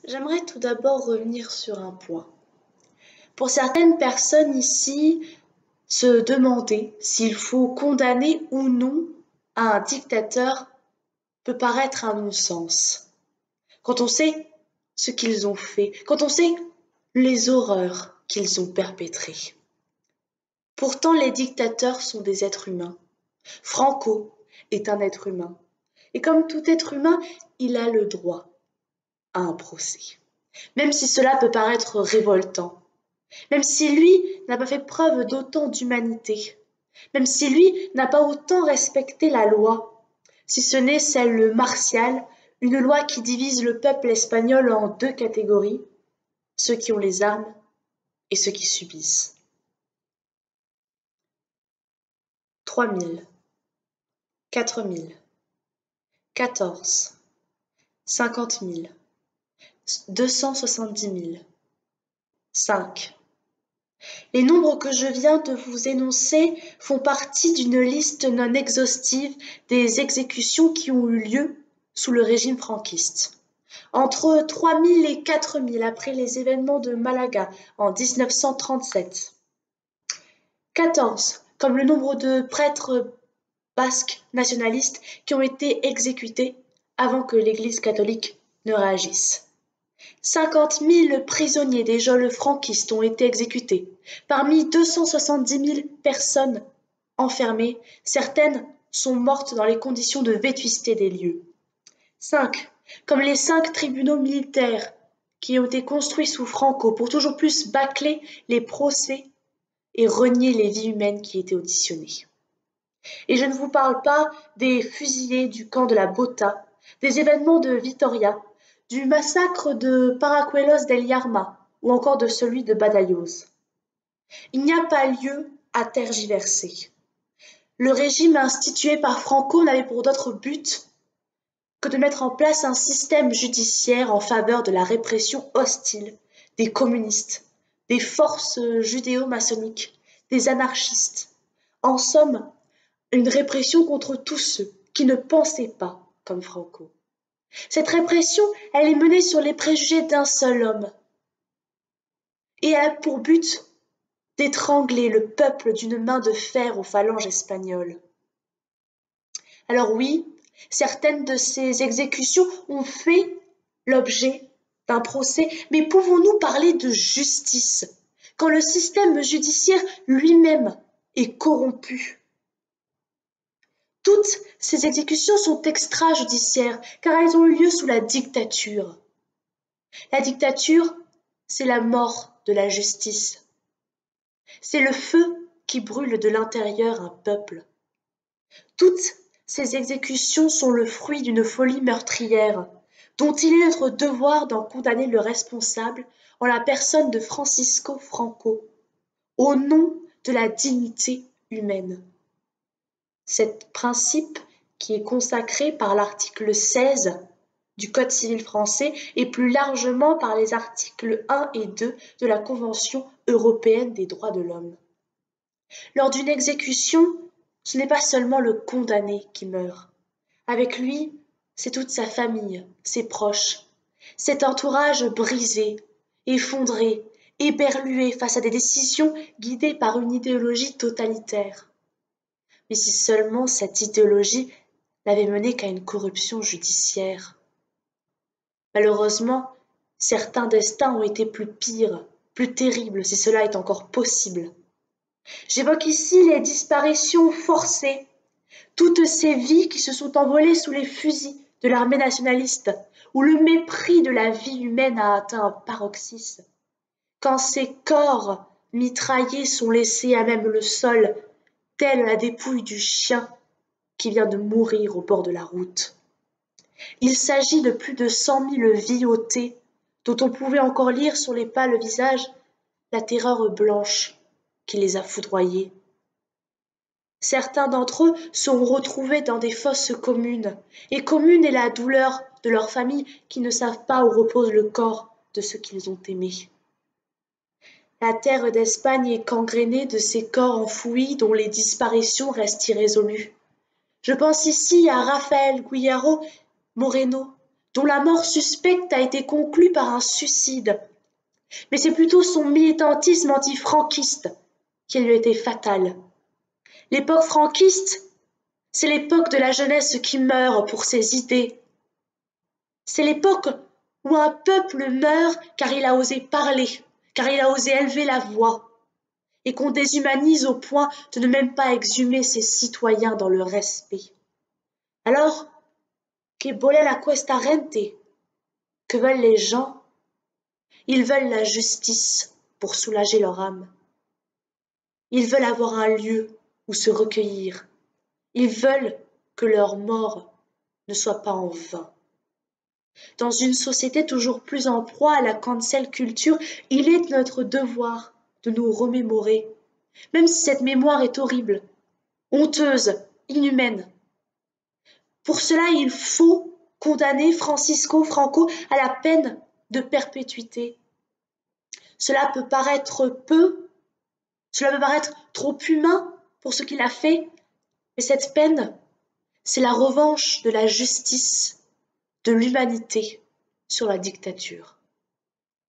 J'aimerais tout d'abord revenir sur un point. Pour certaines personnes ici, se demander s'il faut condamner ou non un dictateur peut paraître un non-sens. Quand on sait ce qu'ils ont fait, quand on sait les horreurs qu'ils ont perpétrées. Pourtant, les dictateurs sont des êtres humains. Franco est un être humain. Et comme tout être humain, il a le droit à un procès. Même si cela peut paraître révoltant. Même si lui n'a pas fait preuve d'autant d'humanité. Même si lui n'a pas autant respecté la loi. Si ce n'est celle martiale, une loi qui divise le peuple espagnol en deux catégories, ceux qui ont les armes et ceux qui subissent. 3000, 4000, 14, 50 000, 270 000, 5. Les nombres que je viens de vous énoncer font partie d'une liste non exhaustive des exécutions qui ont eu lieu sous le régime franquiste. Entre 3000 et 4000 après les événements de Malaga en 1937. 14, comme le nombre de prêtres basques nationalistes qui ont été exécutés avant que l'Église catholique ne réagisse. 50 000 prisonniers des geôles franquistes ont été exécutés. Parmi 270 000 personnes enfermées, certaines sont mortes dans les conditions de vétusté des lieux. 5. Comme les 5 tribunaux militaires qui ont été construits sous Franco pour toujours plus bâcler les procès et renier les vies humaines qui étaient auditionnées. Et je ne vous parle pas des fusillés du camp de la Bota, des événements de Vitoria, du massacre de Paracuelos del Yarma ou encore de celui de Badajoz. Il n'y a pas lieu à tergiverser. Le régime institué par Franco n'avait pour d'autre but que de mettre en place un système judiciaire en faveur de la répression hostile des communistes, des forces judéo-maçonniques, des anarchistes. En somme, une répression contre tous ceux qui ne pensaient pas comme Franco. Cette répression, elle est menée sur les préjugés d'un seul homme. Et elle a pour but d'étrangler le peuple d'une main de fer aux phalanges espagnoles. Alors oui, certaines de ces exécutions ont fait l'objet d'un procès, mais pouvons-nous parler de justice quand le système judiciaire lui-même est corrompu? Toutes ces exécutions sont extrajudiciaires car elles ont eu lieu sous la dictature. La dictature, c'est la mort de la justice. C'est le feu qui brûle de l'intérieur un peuple. Toutes ces exécutions sont le fruit d'une folie meurtrière dont il est notre devoir d'en condamner le responsable en la personne de Francisco Franco, au nom de la dignité humaine. Cet principe, qui est consacré par l'article 16 du Code civil français et plus largement par les articles 1 et 2 de la Convention européenne des droits de l'homme. Lors d'une exécution, ce n'est pas seulement le condamné qui meurt. Avec lui, c'est toute sa famille, ses proches, cet entourage brisé, effondré, éberlué face à des décisions guidées par une idéologie totalitaire. Mais si seulement cette idéologie n'avait mené qu'à une corruption judiciaire. Malheureusement, certains destins ont été plus pires, plus terribles si cela est encore possible. J'évoque ici les disparitions forcées, toutes ces vies qui se sont envolées sous les fusils de l'armée nationaliste, où le mépris de la vie humaine a atteint un paroxysme. Quand ces corps mitraillés sont laissés à même le sol, telle la dépouille du chien qui vient de mourir au bord de la route. Il s'agit de plus de 100 000 vies ôtées, dont on pouvait encore lire sur les pâles visages la terreur blanche qui les a foudroyés. Certains d'entre eux sont retrouvés dans des fosses communes, et commune est la douleur de leurs familles qui ne savent pas où repose le corps de ceux qu'ils ont aimés. La terre d'Espagne est gangrénée de ces corps enfouis dont les disparitions restent irrésolues. Je pense ici à Rafael Guillermo Moreno, dont la mort suspecte a été conclue par un suicide. Mais c'est plutôt son militantisme anti-franquiste qui lui était fatal. L'époque franquiste, c'est l'époque de la jeunesse qui meurt pour ses idées. C'est l'époque où un peuple meurt car il a osé parler, car il a osé élever la voix, et qu'on déshumanise au point de ne même pas exhumer ses citoyens dans le respect. Alors, que vuole la questa gente? Que veulent les gens? Ils veulent la justice pour soulager leur âme. Ils veulent avoir un lieu où se recueillir. Ils veulent que leur mort ne soit pas en vain. Dans une société toujours plus en proie à la cancel culture, il est de notre devoir de nous remémorer, même si cette mémoire est horrible, honteuse, inhumaine. Pour cela, il faut condamner Francisco Franco à la peine de perpétuité. Cela peut paraître peu, cela peut paraître trop humain pour ce qu'il a fait, mais cette peine, c'est la revanche de la justice, de l'humanité sur la dictature.